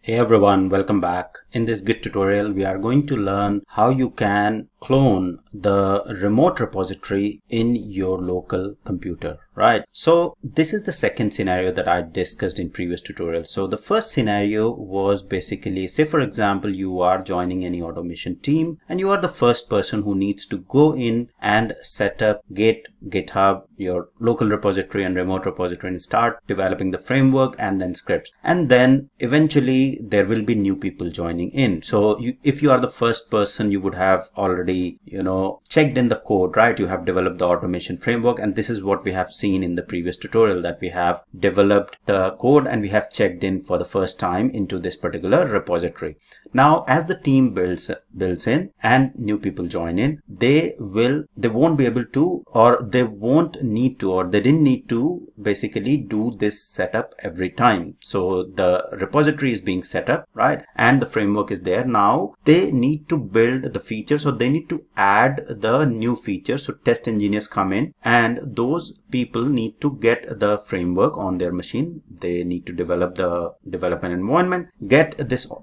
Hey everyone, welcome back. In this Git tutorial, we are going to learn how you can clone the remote repository in your local computer, right? So this is the second scenario that I discussed in previous tutorials. So the first scenario was basically, say for example, you are joining any automation team and you are the first person who needs to go in and set up Git, GitHub, your local repository and remote repository and start developing the framework and then scripts. And then eventually there will be new people joining in. So if you are the first person, you would have already checked in the code, right? You have developed the automation framework, and this is what we have seen in the previous tutorial, that we have developed the code and we have checked in for the first time into this particular repository. Now as the team builds in and new people join in, they won't be able to, or they won't need to, or they didn't need to basically do this setup every time. So the repository is being set up, right? And the framework is there. Now they need to build the features, or they need to add the new features. So test engineers come in and those people need to get the framework on their machine. They need to develop the development environment,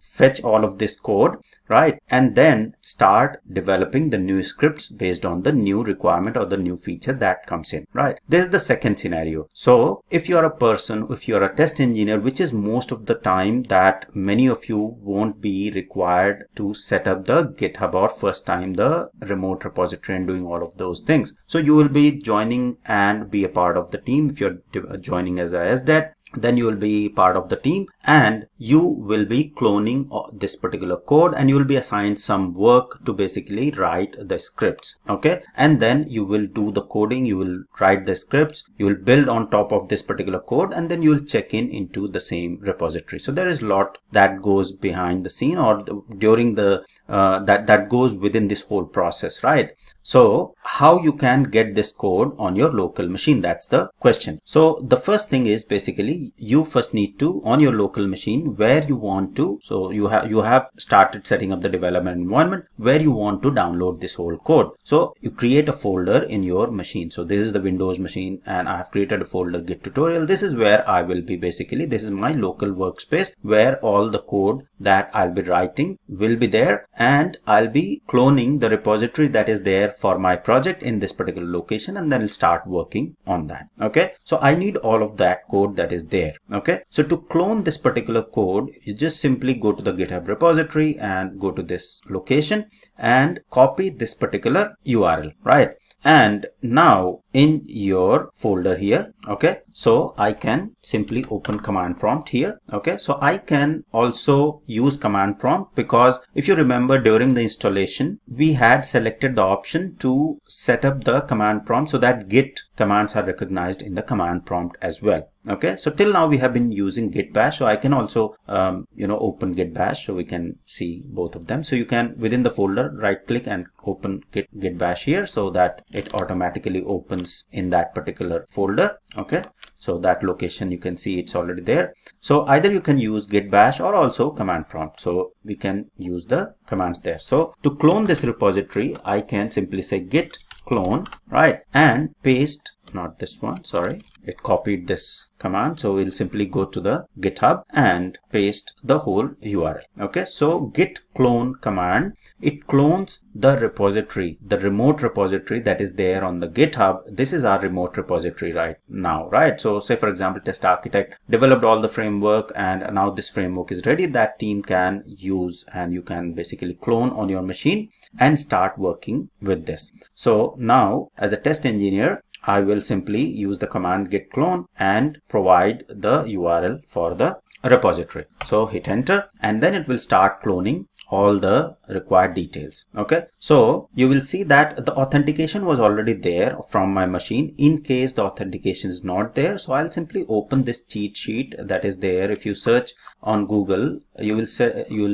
fetch all of this code, right? And then start developing the new scripts based on the new requirement or the new feature that comes in, right? This is the second scenario. So if you are a person, if you are a test engineer, which is most of the time that many of you won't be required to set up the GitHub or first time the remote repository and doing all of those things. So you will be joining and be a part of the team. If you're joining as a SDET, then you will be part of the team and you will be cloning this particular code, and you will be assigned some work to basically write the scripts. Okay, and then you will do the coding, you will write the scripts, you will build on top of this particular code, and then you will check in into the same repository. So there is a lot that goes behind the scene, or during the that goes within this whole process, right? So how you can get this code on your local machine, that's the question. So the first thing is basically you first need to, on your local machine where you want to, so you have started setting up the development environment where you want to download this whole code. So you create a folder in your machine. So this is the Windows machine and I have created a folder Git tutorial. This is where I will be basically, this is my local workspace where all the code that I'll be writing will be there, and I'll be cloning the repository that is there for my project in this particular location, and then I'll start working on that. Okay, so I need all of that code that is there. Okay, so to clone this particular code, you just simply go to the GitHub repository and go to this location and copy this particular URL, right? And now in your folder here, okay, so I can simply open command prompt here. Okay, so I can also use command prompt, because if you remember during the installation we had selected the option to set up the command prompt so that Git commands are recognized in the command prompt as well. Okay, so till now we have been using Git bash, so I can also open Git bash so we can see both of them. So you can, within the folder, right click and open Git bash here so that it automatically opens in that particular folder. Okay, so that location you can see it's already there. So either you can use Git bash or also command prompt, so we can use the commands there. So to clone this repository, I can simply say Git clone, right, and paste, not this one, sorry, it copied this command, so we'll simply go to the GitHub and paste the whole URL. Okay, so Git clone command, it clones the repository, the remote repository that is there on the GitHub. This is our remote repository right now, right? So say for example, test architect developed all the framework and now this framework is ready, that team can use, and you can basically clone on your machine and start working with this. So now as a test engineer, I will simply use the command git clone and provide the URL for the repository. So hit enter and then it will start cloning all the required details. Okay, so you will see that the authentication was already there from my machine. In case the authentication is not there, so I'll simply open this cheat sheet that is there. If you search on Google, you will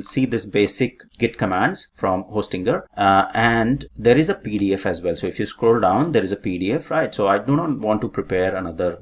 see this basic Git commands from Hostinger, and there is a PDF as well. So if you scroll down, there is a PDF, right? So I do not want to prepare another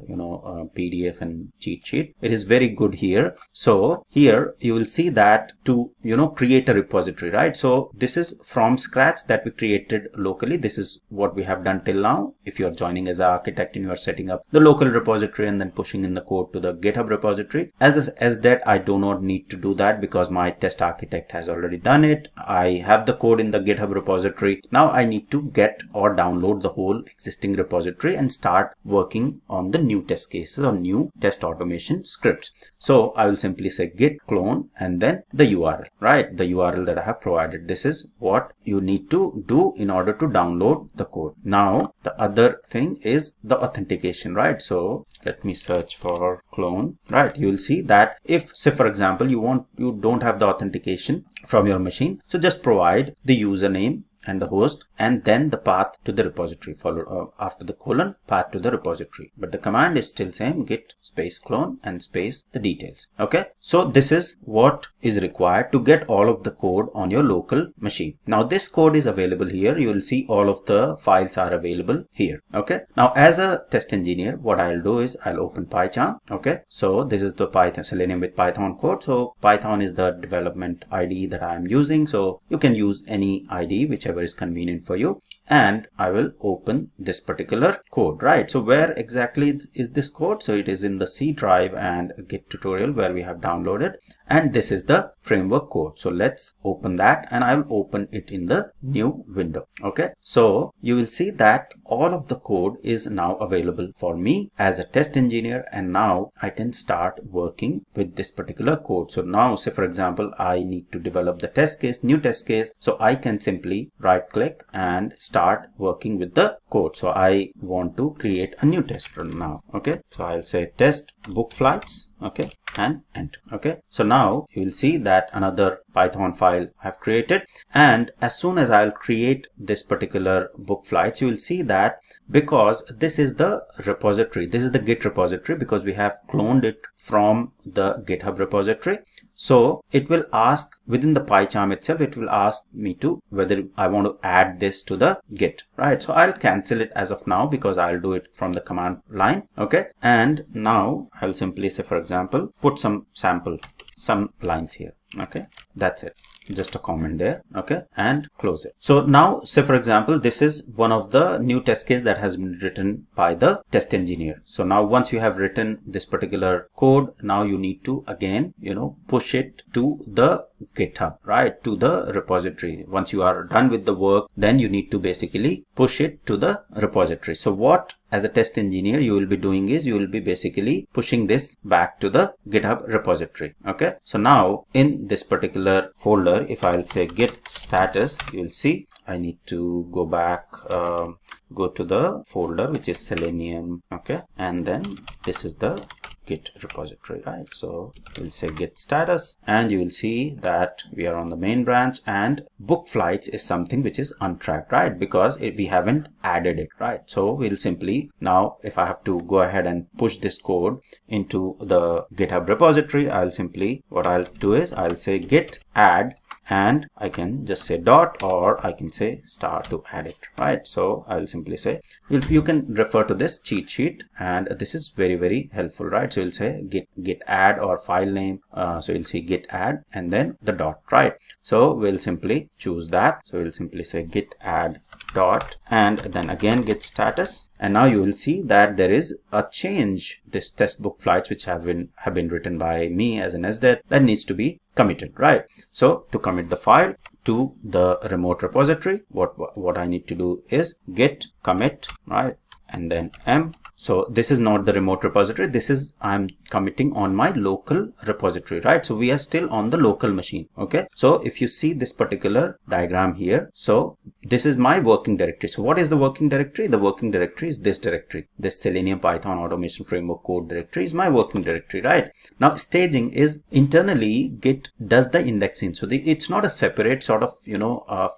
PDF and cheat sheet. It is very good here. So here you will see that to create a repository, right? So this is from scratch that we created locally. This is what we have done till now. If you are joining as an architect and you are setting up the local repository and then pushing in the code to the GitHub repository, as that I do not need to do that because my test architect has already done it. I have the code in the GitHub repository. Now I need to get or download the whole existing repository and start working on the new test cases or new test automation scripts. So I will simply say git clone and then the URL, right? The URL that I have provided. This is what you need to do in order to download the code. Now the other thing is the authentication, right? So let me search for clone, right? You will see that if, say for example, you don't have the authentication from your machine, so just provide the username and the host and then the path to the repository, followed after the colon, path to the repository. But the command is still same, git space clone and space the details. Okay, so this is what is required to get all of the code on your local machine. Now this code is available here. You will see all of the files are available here. Okay, now as a test engineer, what I'll do is I'll open PyCharm. Okay, so this is the Python Selenium with Python code. So Python is the development IDE that I'm using. So you can use any IDE, whichever is convenient for you, and I will open this particular code, right? So where exactly is this code? So it is in the C drive and Git tutorial where we have downloaded, and this is the framework code. So let's open that and I will open it in the new window. Okay, so you will see that all of the code is now available for me as a test engineer, and now I can start working with this particular code. So now, say for example, I need to develop the test case, new test case. So I can simply right click and start working with the code. So I want to create a new test run now. Okay, so I'll say test book flights. Okay, and enter. Okay, so now you will see that another Python file I have created, and as soon as I'll create this particular book flights, you will see that because this is the repository, this is the Git repository, because we have cloned it from the GitHub repository. So it will ask within the PyCharm itself, it will ask me to whether I want to add this to the Git, right? So I'll cancel it as of now because I'll do it from the command line. Okay, and now I'll simply say, for example, put some lines here. Okay, that's it, just a comment there. Okay, and close it. So now, say for example, this is one of the new test case that has been written by the test engineer. So now once you have written this particular code, now you need to again, push it to the GitHub, right, to the repository. Once you are done with the work, then you need to basically push it to the repository. So what as a test engineer you will be doing is you will be basically pushing this back to the GitHub repository. Okay, so now in this particular folder, if I'll say git status, you will see I need to go back, go to the folder which is Selenium. Okay, and then this is the Git repository, right? So we'll say git status, and you will see that we are on the main branch, and book flights is something which is untracked, right? Because we haven't added it, right? So we'll simply now, if I have to go ahead and push this code into the GitHub repository, I'll simply, what I'll do is I'll say git add, and I can just say dot, or I can say star to add it, right? So I'll simply say, you can refer to this cheat sheet, and this is very, very helpful, right? So you'll say git add or file name. So you'll see git add and then the dot, right? So we'll simply choose that. So we'll simply say git add dot and then again git status. And now you will see that there is a change. This test book flights, which have been written by me as an SDET, that needs to be committed, right? So to commit the file to the remote repository, what I need to do is git commit, right? And then M. So this is not the remote repository. This is, I'm committing on my local repository, right? So we are still on the local machine. Okay. So if you see this particular diagram here, so this is my working directory. So what is the working directory? The working directory is this directory. This Selenium Python automation framework code directory is my working directory, right? Now staging is internally Git does the indexing. So it's not a separate sort of,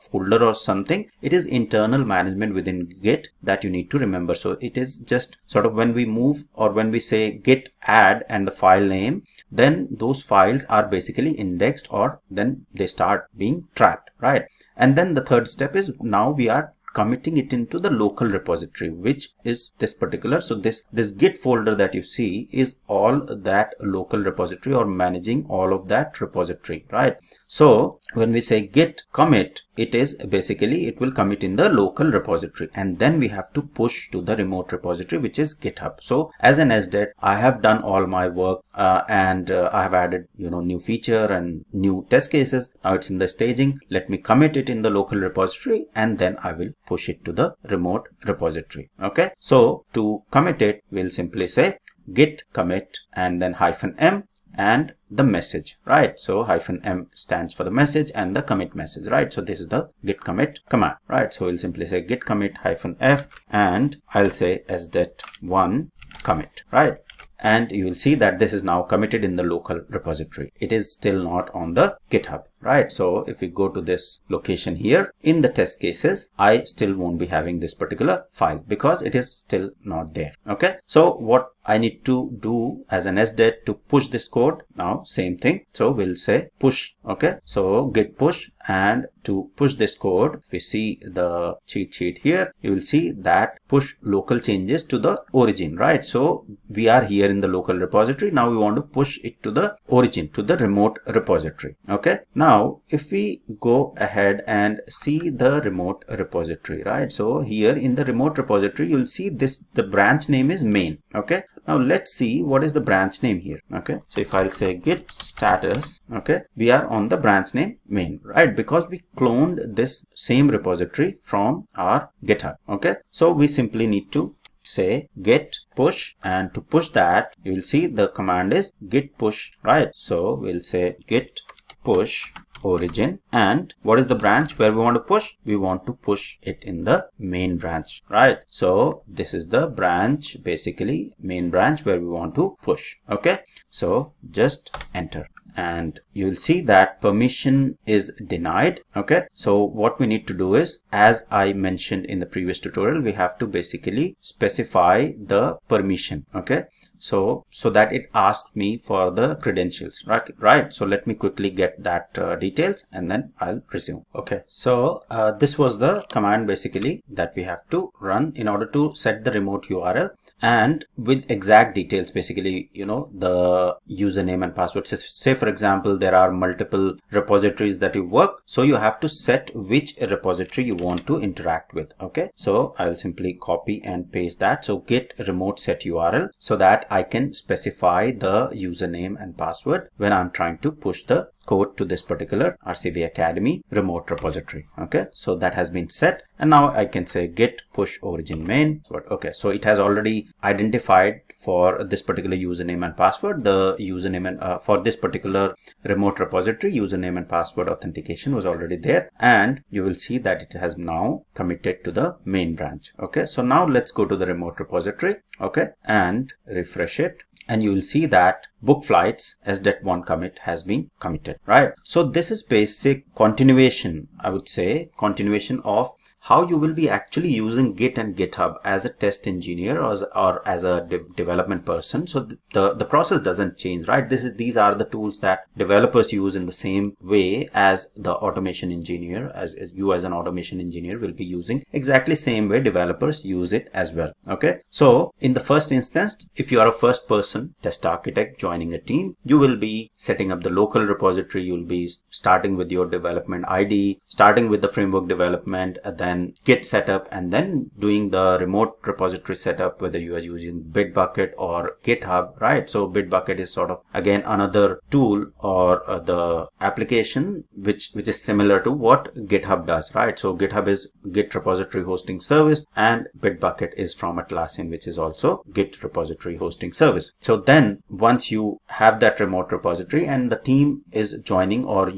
folder or something. It is internal management within Git that you need to remember. So it is just sort of when we move or when we say git add and the file name, then those files are basically indexed or then they start being tracked, right? And then the third step is now we are committing it into the local repository, which is this particular. So this Git folder that you see is all that local repository, or managing all of that repository, right? So when we say git commit, it is basically, it will commit in the local repository, and then we have to push to the remote repository, which is GitHub. So as an SDET, I have done all my work and I have added, new feature and new test cases. Now it's in the staging. Let me commit it in the local repository, and then I will push it to the remote repository. Okay. So to commit it, we'll simply say git commit and then -m and the message, right? So -m stands for the message and the commit message, right? So this is the git commit command, right? So we'll simply say git commit -f and I'll say sdet1 commit, right? And you will see that this is now committed in the local repository. It is still not on the GitHub, right? So if we go to this location here in the test cases, I still won't be having this particular file because it is still not there. Okay. So what I need to do as an SDET to push this code, now same thing. So we'll say push. Okay. So git push, and to push this code, if we see the cheat sheet here, you will see that push local changes to the origin, right? So we are here in the local repository. Now we want to push it to the origin, to the remote repository. Okay. Now if we go ahead and see the remote repository, right? So here in the remote repository, you'll see this, the branch name is main. Okay. Now let's see what is the branch name here. Okay. So if I'll say git status, okay, we are on the branch name main, right? Because we cloned this same repository from our GitHub. Okay. So we simply need to say git push, and to push that, you will see the command is git push, right? So we'll say git push origin, and what is the branch where we want to push? We want to push it in the main branch, right? So this is the branch, basically main branch where we want to push. Okay. So just enter, and you will see that permission is denied. Okay. So what we need to do is, as I mentioned in the previous tutorial, we have to basically specify the permission. Okay. So that it asks me for the credentials, right? So let me quickly get that details, and then I'll resume. Okay. So this was the command basically that we have to run in order to set the remote URL, and with exact details, basically, the username and password. Say for example, there are multiple repositories that you work, so you have to set which repository you want to interact with. Okay. So I'll simply copy and paste that. So git remote set URL, so that I can specify the username and password when I'm trying to push the code to this particular RCV Academy remote repository. Okay. So that has been set, and now I can say git push origin main. Okay. So it has already identified for this particular username and password, the username and for this particular remote repository, username and password authentication was already there, and you will see that it has now committed to the main branch. Okay. So now let's go to the remote repository. Okay. And refresh it, and you will see that book flights sdet1 commit has been committed, right? So this is basic continuation, I would say, continuation of how you will be actually using Git and GitHub as a test engineer or as a development person. So the process doesn't change, right? These are the tools that developers use in the same way as the automation engineer, as you as an automation engineer will be using exactly same way developers use it as well. Okay. So in the first instance, if you are a first person test architect joining a team, you will be setting up the local repository. You'll be starting with your development ID, starting with the framework development, then Git setup, and then doing the remote repository setup, whether you are using Bitbucket or GitHub, right? So Bitbucket is sort of again another tool or the application which is similar to what GitHub does, right? So GitHub is Git repository hosting service, and Bitbucket is from Atlassian, which is also Git repository hosting service. So then once you have that remote repository and the team is joining, or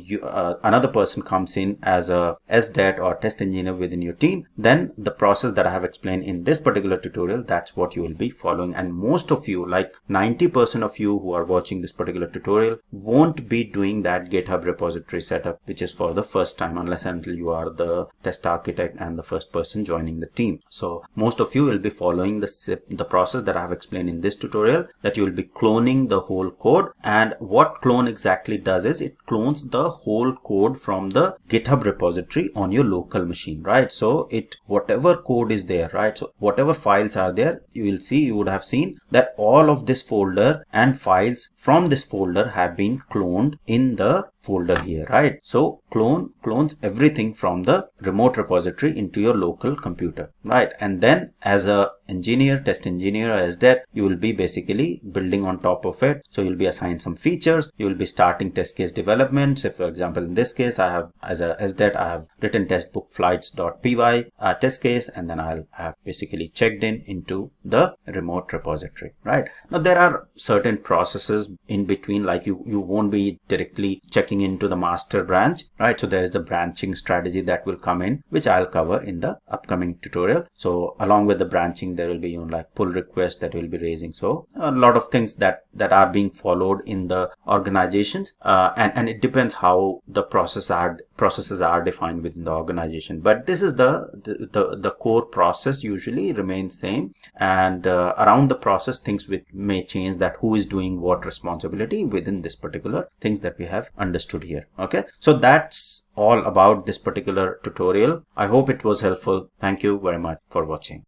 another person comes in as a SDET or test engineer within your team, then the process that I have explained in this particular tutorial, that's what you will be following. And most of you, like 90% of you who are watching this particular tutorial, won't be doing that GitHub repository setup, which is for the first time, unless until you are the test architect and the first person joining the team. So most of you will be following the process that I have explained in this tutorial, that you will be cloning the whole code. And what clone exactly does is it clones the whole code from the GitHub repository on your local machine, right? right? So whatever code is there, right? So whatever files are there, you would have seen that all of this folder and files from this folder have been cloned in the folder here, right? So clones everything from the remote repository into your local computer, right? And then as a engineer, test engineer, or SDET, you will be basically building on top of it. So you'll be assigned some features, you will be starting test case development. So for example, in this case, I have, as a SDET, I have written testbook flights.py test case, and then I'll have basically checked into the remote repository, right? Now there are certain processes in between, like you won't be directly checking into the master branch, right? So there is a branching strategy that will come in, which I'll cover in the upcoming tutorial. So along with the branching, there will be like pull requests that will be raising. So a lot of things that are being followed in the organizations, and it depends how the processes are defined within the organization. But this is the core process usually remains same, and around the process things may change, that who is doing what responsibility within this particular things that we have understood here. Okay, so that's all about this particular tutorial. I hope it was helpful. Thank you very much for watching.